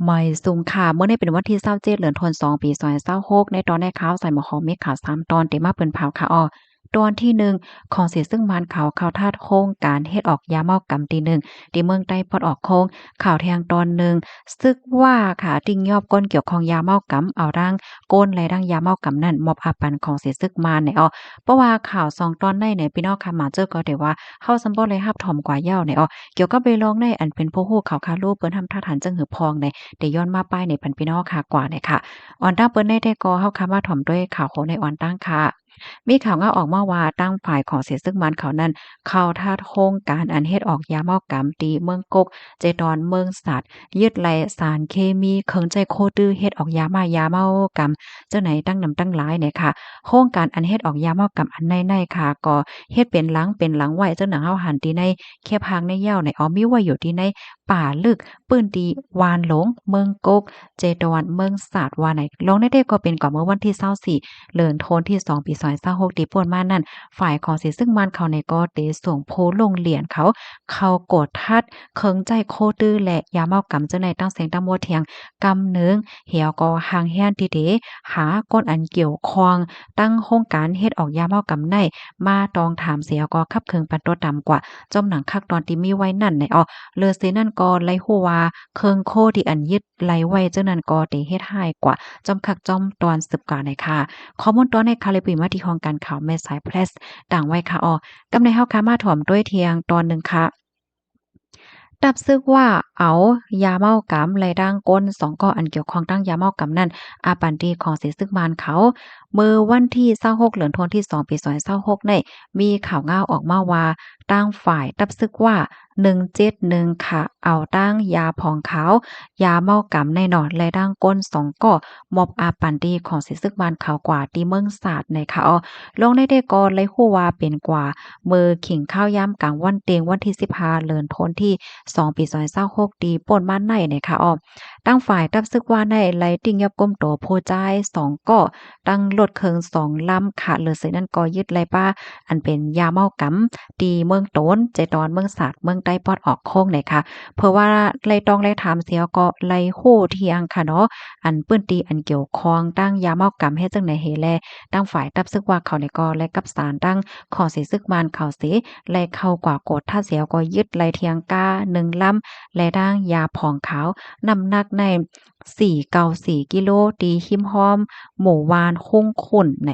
ไม่สูงค่ะเมื่อได้เป็นวันที่27เดือนธันวาคมปี2026ในตอนแรกข่าวใส่หมอหอมมีข่าว3ตอนที่มาเปิ้นเผาค่ะตอนที่1ของเสียซึ่งมานข่าวทาดโครงการเฮ็ดออกยาเมากำที่1ที่เมืองใต้พอดออกโค้งข่าวแทงตอนหนึ่งซึกว่าค่ะติ่งยอบก้นเกี่ยวของยาเมากำเอาร่างก้นและร่างยาเมากำนั่นมอบอาปันของเสียซึกมานเนี่ยเพราะว่าข่าว2ตอนในเนี่ยพี่น้องค่ะมาเจอก็ได้ว่าเฮาสำบ่เลยรับถ่อมกว่าเหย้าเนี่ยเกี่ยวกับเวลองในอันเป็นผู้ฮู้ข่าวคารูปเปิ้นทำท่าฐานจังหือพองในได้ย้อนมาป้ายในพันพี่น้องค่ะกว่าเนี่ยค่ะออนตั้งเปิ้นได้แต่ก็เฮาคำว่าถ่อมด้วยข่าวโคในออนตั้งค่ะมีข่าวงาออกมาว่าตั้งฝ่ายของเสียซึ่งมันเขานั้นเข้าท่าโครงการอันเฮ็ดออกยาเมากำตีเมืองกกเจดอนเมืองสัตว์ยึดไล่สารเคมีเคิงใจโคตื้อเฮ็ดออกยาเมากำเจ้าไหนตั้งนำตั้งหลายเนี่ยค่ะโครงการอันเฮ็ดออกยาเมากำอันในค่ะก็เฮ็ดเป็นหลังไว้เจ้าหนังเฮาหันตีในแคบหางในเหย้าในมีไว้อยู่ที่ในป่าลึกปื้นตีวานหลงเมืองกกเจดอนเมืองสาดว่าไหนลงได้ก็เป็นกว่าเมื่อวันที่24เดือนธันวาคมที่2ปี2026ที่ผ่านมานั่นฝ่ายของสิซึ่งมันเขาในก็ได้ส่งโพลงเหรียญเขาโกดทัดเคิงใจโคตื้อและยาเมากำเจ้าในตั้งเสียงตั้งมัวเทียงกำเนึงเหี่ยวก็ห่างแฮ้นติเดหาก้นอันเกี่ยวคองตั้งโครงการเฮ็ดออกยาเมากำในมาตองถามเสียก็ขับเคิงปันตัวต่ำกว่าจอมหนังคักตอนที่มีไว้นั่นในเลอเซนั่นก็ไล่ฮู้ว่าเคิงโคที่อันยึดไล่ไว้เจ้านั้นก็ได้เฮ็ดให้กว่าจอมคักจอมตอนสืบกว่าในค่ะข้อมูลตอนในคาลิปีมาที่ห้องการข่าวแม่สายเพรสต่างไว้ค่ะกำในเฮาค่ะมาถ่อมด้วยเทียงตอนหนึ่งค่ะตับซึกว่าเอายาเมากำไรดังก้น2ก้ออันเกี่ยวข้องตั้งยาเมากำนั่นอาปันตีของเสซึกมานเขาเมื่อวันที่26เดือนธันวาคมที่2ปี2026ในมีข่าวง่าวออกมาว่าตั้งฝ่ายตับซึกว่า171ค่ะเอาตั้งยาผ่องขาวยาเมากำในหนอดและดังก้น2ก้อมอบอาปันตีของเสซึกมานเขากว่าที่เมืองศาสตร์ในค่ะลงในได้ก่อนเลยฮู้ว่าเป็นกว่ามือขิงข้าวยามกลางวันเตงวันที่15เดือนธันวาคมที่2ปี2026ดีป่นมาในเนี่ยค่ะตั้งฝ่ายตับซึกว่าในไลติ่งยับก้มโตโพจ่าย2ก่อตั้งรถเคิง2ลำค่ะเหลือเสนั้นก็ยึดไลป้าอันเป็นยาเมากำตีเมืองโตนใจตอนเมืองศาสตร์เมืองใต้ปอดออกโค้งเนี่ยค่ะเพราะว่าไลต้องไลถามเสียก็ไลโหเทียงค่ะเนาะอันปื้นตีอันเกี่ยวข้องตั้งยาเมากำเฮ็ดจังไหนเฮแลตั้งฝ่ายตับซึกว่าเขาเนี่ยก็และกับสารตั้งขอสิซึกมานเขาสิไลเข้ากว่ากดถ้าเสียก็ยึดไลเทียงกา1ลำและด้างยาผ่องขาวน้ำหนักใน494กิโลตีหิมห้อมหมู่วานคุ้งขุ่นใน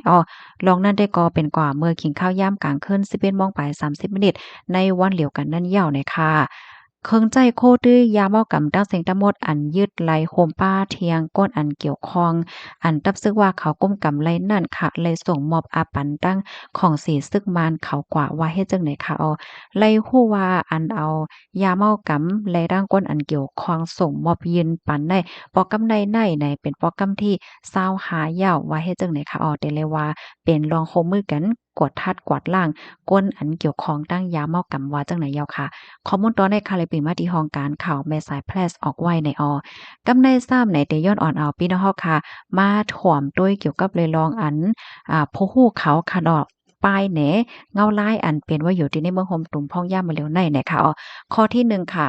ลองนั่นได้ก็เป็นกว่าเมื่อกินข้าวย่ามกลางคืน11โมงไป30มินิในวันเหลียวกันนั่นยาวในค่ะเคิงใจโคตื้อยาเมากำตั้งเสียงตะหมดอันยึดไหลโฮมป้าเทียงก้นอันเกี่ยวข้องอันตับซึกว่าเขาก้มกำไรนั่นค่ะเลยส่งมอบอาปันตั้งของสีซึกมานเขากว่าว่าเฮ็ดจังไหนค่ะไล่ฮู้ว่าอันเอายาเมากำและร่างก้นอันเกี่ยวข้องส่งมอบยืนปันได้ปอกำในเป็นปอกำที่เศร้าหายาวว่าเฮ็ดจังไหนค่ะแต่เลยว่าเป็นรองโฮมมือกันกวดทัดกวาดล่างก้นอันเกี่ยวข้องตั้งยาเมากำว่าจังไหนยาวค่ะข้อมูลตอนในคาลิปีมาที่ห้องการข่าวแม่สายแพร่ออกไว้ในกำในซ้ำในเตย้อนอ่อนเอาพี่น้องเฮาค่ะมาถ่วมด้วยเกี่ยวกับเลยลองอันผู้ฮู้เขาค่ะดอกป้ายแหนเงาลายอันเป็นว่าอยู่ที่ในเมืองโฮมตุ่มพ่องย่ามาแล้วในเนี่ยค่ะข้อที่1ค่ะ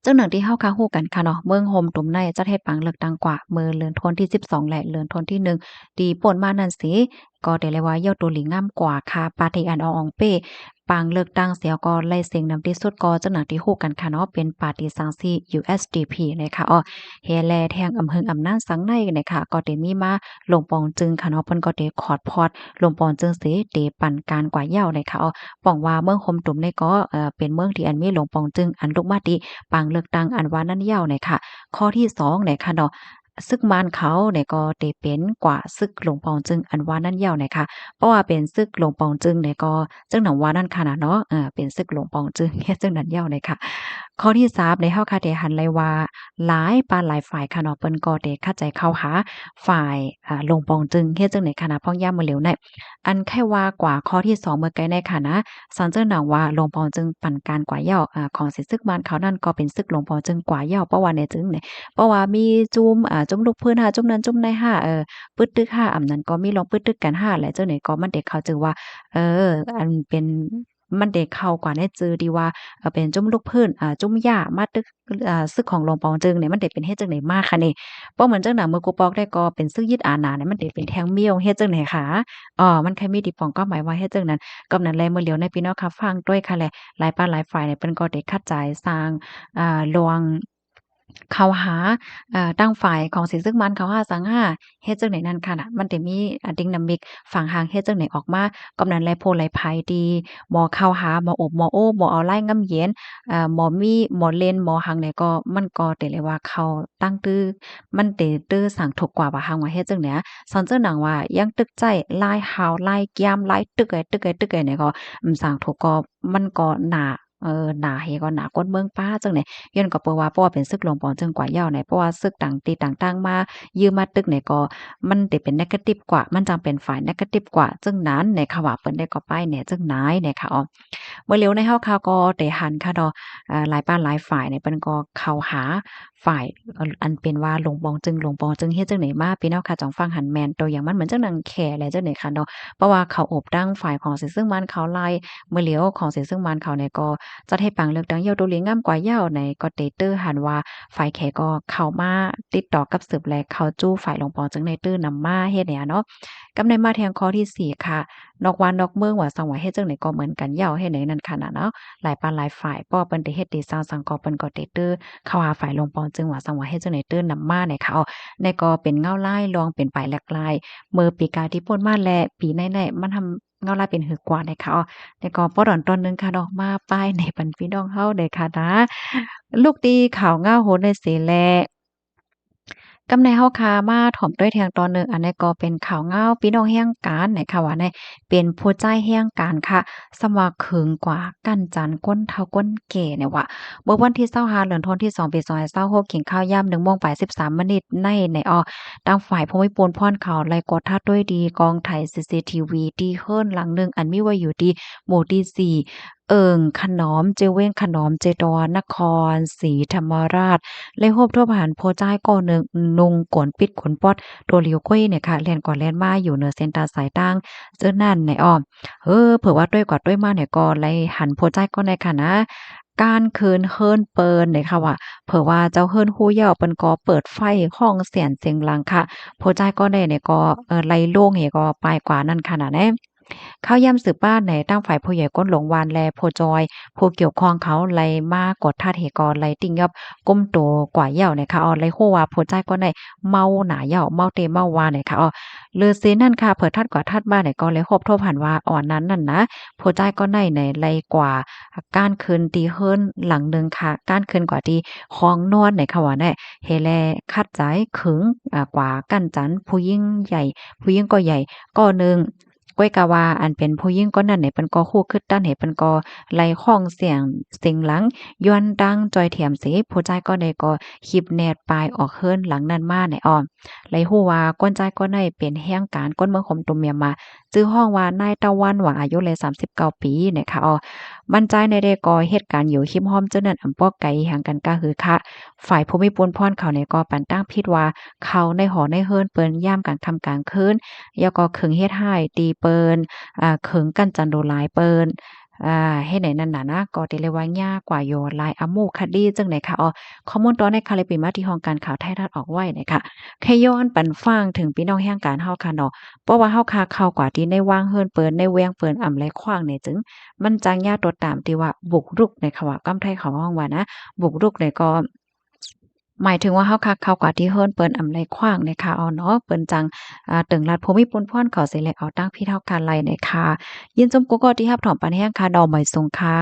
จังหนังที่เฮาค่ะฮู้กันค่ะเนาะเมืองโฮมตุ่มในจัดเฮ็ดปังเลือกตั้งกว่ามื้อเดือนธันวาคมที่12และเดือนธันวาคมที่1ที่ป่นมานั่นสิก็ได้เลยว่าเย้าตัวหลีงามกว่าค่ะปาร์ตี้อันอองเป้ปางเลือกตั้งเสียก็ไล่เสียงนำที่สุดก็จังหนังที่ฮู้กันค่ะเนาะเป็นปาร์ตี้สังสี USDP นะคะเฮแลแทงอำเฮิงอำนาจสังในนะคะก็ได้มีมาลงปองจึงค่ะเนาะเพิ่นก็ได้ขอดพอดลงปองจึงสิได้ปั่นการกว่าเหย้านะคะป้องว่าเมืองโฮมตุ่มนี่ก็เป็นเมืองที่อันมีหลวงปองจึงอันลูกมาติปางเลือกตั้งอันว่านั้นเหย้าเนี่ยค่ะข้อที่2เนี่ยค่ะเนาะซึกมานเขาเนี่ยก็ได้เป็นกว่าซึกหลวงปองจึงอันว่านั้นเหย้าเนี่ยค่ะเพราะว่าเป็นซึกหลวงปองจึงเนี่ยก็จังหนังว่านั่นค่ะน่ะเนาะเป็นศึกหลวงปองจึงเฮ็ดจังนั้นยาวเลยค่ะข้อที่3ในเฮาค่ะได้หันเลยว่าหลายปานหลายฝ่ายค่ะเนาะเปิ้นก็ได้เข้าใจเข้าหาฝ่ายหลวงปองจึงเฮ็ดจังได๋ค่ะนะพ้องย่ามมื้อเหลวในอันแค่ว่ากว่าข้อที่2เมื่อไกลในค่ะนะสันเจิ้นหนังว่าหลวงปองจึงปั่นการกว่าเหย้าของสิศึกมานเขานั่นก็เป็นศึกหลวงปองจึงกว่าเหย้าเพราะว่าในจึงเนี่ยเพราะว่ามีจุมจุมลูกพื้น5จุมนั้นจุมใน5ปึดตึก5อำนั้นก็มีลองปึดตึกกัน5แหละเจ้าไหนก็มันเด็กเขาจึงว่า เอออันเป็น มันได้เข้ากว่าในจือดีว่าเป็นจุ้มลูกพื้นจุ้มหญ้ามาตึกซึกของหลวงปองจึงเนี่ยมันได้เป็นเฮ็ดจังได๋มาคะนี่บ่เหมือนจังหนังมือกูปอกได้ก็เป็นซึกยึดอาหนาเนี่ยมันได้เป็นแทงเมี่ยวเฮ็ดจังได๋คะมันแค่มีดีปองก็หมายว่าเฮ็ดจังนั้นกำนั้นแลมื้อเหลียวในพี่น้องค่ะฟังด้วยค่ะแลหลายปานหลายฝ่ายเนี่ยเพิ่นก็ได้คัดใจสร้างลวงเข้าหาตั้งฝ่ายของสินซึ่งมันเขาหาสังหาเฮ็ดจั่งใดนั้นค่ะน่ะมันได้มีdynamic ฝั่งหางเฮ็ดจั่งใดออกมากำนั้นแลโพดหลายไผดีบ่เข้าหาบ่อบบ่โอ้บ่เอาร้ายงำเหยียนบ่มีบ่เล่นบ่หังเนี่ยก็มันก็ได้เลยว่าเขาตั้งตื้อมันได้ตื้อสังทกกว่าว่าหังว่าเฮ็ดจั่งใดสอนเจ้าหนังว่ายังตึกใจลายหาวลายแก้มลายตึกไอ้ตึกไอ้ตึกไอ้เนี่ยก็สังทกก็มันก็น่าหนาเฮก็หนากดเมืองป้าจังได๋ ย้อนก็เปิ้นว่าเพราะว่าเป็นศึกหลวงปอจึงกว่าเย้าไหนเพราะว่าศึกต่างตีต่างๆมายื้อมาตึกไหนก็มันได้เป็น negative กว่ามันจังเป็นฝ่าย negative กว่าจึงนั้นในค่ะว่าเปิ้นได้ก็ไปแหน่จึงนายเนี่ยค่ะเมื่อเร็วในเฮาข่าวก็ได้หันค่ะเนาะหลายปานหลายฝ่ายเนี่ยเปิ้นก็เข้าหาฝ่ายอันเป็นว่าหลวงปองจึงหลวงปองจึงเฮ็ดจังได๋มาพี่น้องค่ะจ่องฟังหันแม่นตัวอย่างมันเหมือนจังหนังแข่แลจังได๋ค่ะเนาะเพราะว่าเขาโอบตั้งฝ่ายของสิซึ่งมันเขาไล่เมื่อเหลียวของสิซึ่งมันเขาเนี่ยก็ จัดให้ปังเลือกดังเยาวโดเลียงงามกว่าเยาวในก็เตเตอร์หันว่าฝ่ายแขก็เข้ามาติดต่อกับสืบและเข้าจู้ฝ่ายหลวงปอจึงในตื้อนำมาเฮ็ดเนี่ยเนาะกำในมาแทงข้อที่สี่ค่ะนอกวันนอกเมืองว่าสังว่าเฮ็ดจังได๋ก็เหมือนกันเยาวเฮ็ดไหนนั่นค่ะน่ะเนาะหลายปานหลายฝ่ายป้อเปิ้นได้เฮ็ดได้สร้างสังก็เปิ้นก็เตเตอร์เข้าหาฝ่ายหลวงปอจึงว่าสังว่าเฮ็ดจังได๋ตื้อนำมาเนี่ยค่ะในก็เป็นเงาลายลองเป็นไปแหลกลายเมื่อปีกายที่พ้นมาแลปีในๆมันทำเงาลายเป็นหือกว่าเนี่ยค่ะแต่ก็ป้อดอนตอนหนึงค่ะดอกมาป้ายในปันพี่น้องเฮาเด้อค่ะนะลูกดีข่าวง่าโหนได้เสิแล กำในเฮาคามาถ่อมด้วยแทงตอนหนึ่งอันนี้ก็เป็นข่าวเงาพี่น้องแห่งการไหนค่ะว่าในเป็นผู้ใจแห่งการค่ะสำว่าขึงกว่ากั้นจันก้นเฒ่าก้นแก่เนี่ยว่าเมื่อวันที่25เดือนธันวาคมที่2ปี2526กินข้าวยาม 1:13 น. ในทางฝ่ายภูมิพลพรเขาไล่กดทัดด้วยดีกองไทย CCTV ที่เฮิรนหลังหนึ่งอันมีไว้อยู่ที่หมู่ที่4ขนอมเจเว้งขนอมเจดอนนครศรีธรรมราช เลยฮบทั่วผ่านโพจ้ายก่อหนึ่งนุงกวนปิดขนปอดตัวเลียวก้อยเนี่ยค่ะแล่นก่อนแล่นมาอยู่เหนือเส้นตาสายตั้งเจ้านั่นในอ้อมเผื่อว่าด้วยกว่าด้วยมาเนี่ยก็เลยหันโพจ้ายก็ในค่ะนะการคืนเฮิรนเปินเนี่ยค่ะว่าเผื่อว่าเจ้าเฮิรนฮู้เหย้าเปิ้นก็เปิดไฟห้องเสียนเสียงหลังค่ะโพจ้ายก็ได้เนี่ยก็ไล่โล่งเฮก็ปลายกว่านั้นค่ะนะแน่เข้าย่ำสืบบ้านในตั้งฝ่ายผู้ใหญ่ก้นหลงวานแลโพจอยผู้เกี่ยวข้องเขาไล่มากดทัดเหกรไล่ติ่งยับ ก้มโตกว่าเหย้าเนี่ยค่ะเลยโฮว่าผู้ใจก็ได้เมาหนาเหย้าเมาเตเมาวาเนี่ยค่ะลือซีนั่นค่ะเผิดทัดกว่าทัดบ้านเนี่ยก็เลยครบทบหันว่านั้นนั่นนะผู้ใจก็ได้ในไลกว่าก้านคืนตีเฮิรนหลังหนึ่งค่ะก้านคืนกว่าที่คองนวดเนี่ยค่ะว่าแน่เฮแลคัดใจขึงกว่ากั้นจันผู้ยิ่งใหญ่ผู้ยิ่งก็ใหญ่ก็หนึ่งก้อยกะว่าอันเป็นผู้ยิ่งก็นั่นเนี่ยเปิ้นก็คู่คึดด้านเหเปิ้นก็ไล่ข้องเสียงเสียงหลัง ย้อนดังจอยเถียมสิผู้ใจก็ได้ก็คลิปแนดปลายออกเฮิรนหลังนั้นมาในอ้อมไหลฮู้ว่าก้นใจก็ได้เป็นแห่งการก้นเมืองขมตุมเมียมาจื้อห้องว่านายตะวันว่าอายุเลย39ปีเนี่ยค่ะมั่นใจในได้ก่อเหตุการณ์อยู่คิมฮ้อมเจ้านั้นอำปอกไก่ห่างกันกะหือคะฝ่ายภูมิพลพรเขาเนี่ยก็ปันตั้งพิดว่าเขาในหอในเฮิรนเปิ้นย่ามกลางค่ำกลางคืนแล้วก็ขึงเฮ็ดให้ตีเปิ้นขึงกันจันโดหลายเปิ้น เฮ็ดไหนนั่นน่ะนะก็ติเลยว่ายากกว่าโยหลายอะโมคดีจังได๋ค่ะข้อมูลตอนในค่ะเลยเป็นมาที่ห้องการข่าวไทยรัฐออกไว้น่ะค่ะแค่ย้อนปันฟังถึงพี่น้องแห่งการเฮาค่ะเนาะเพราะว่าเฮาคาข่าวกว่าที่ในวางเฮิรนเปิ้นในแวงเปิ้นอำไลขว้างเนี่ยจึงมันจังยากตัวตามที่ว่าบุกรุกในค่ะว่ากำไทยเขาฮ้องว่านะบุกรุกเนี่ยก็หมายถึงว่าเฮาคักเข้ากว่าที่เฮิรนเปิ้นอำไลขว้างเนี่ยค่ะเนาะเปิ้นจังตึงรัฐภูมิพลพรเขาสิแลเอาตั้งพี่เท่ากันไลเนี่ยค่ะยินจมกุกก็ที่รับถอมปันแห้งค่ะดอกไม้ทรงค่ะ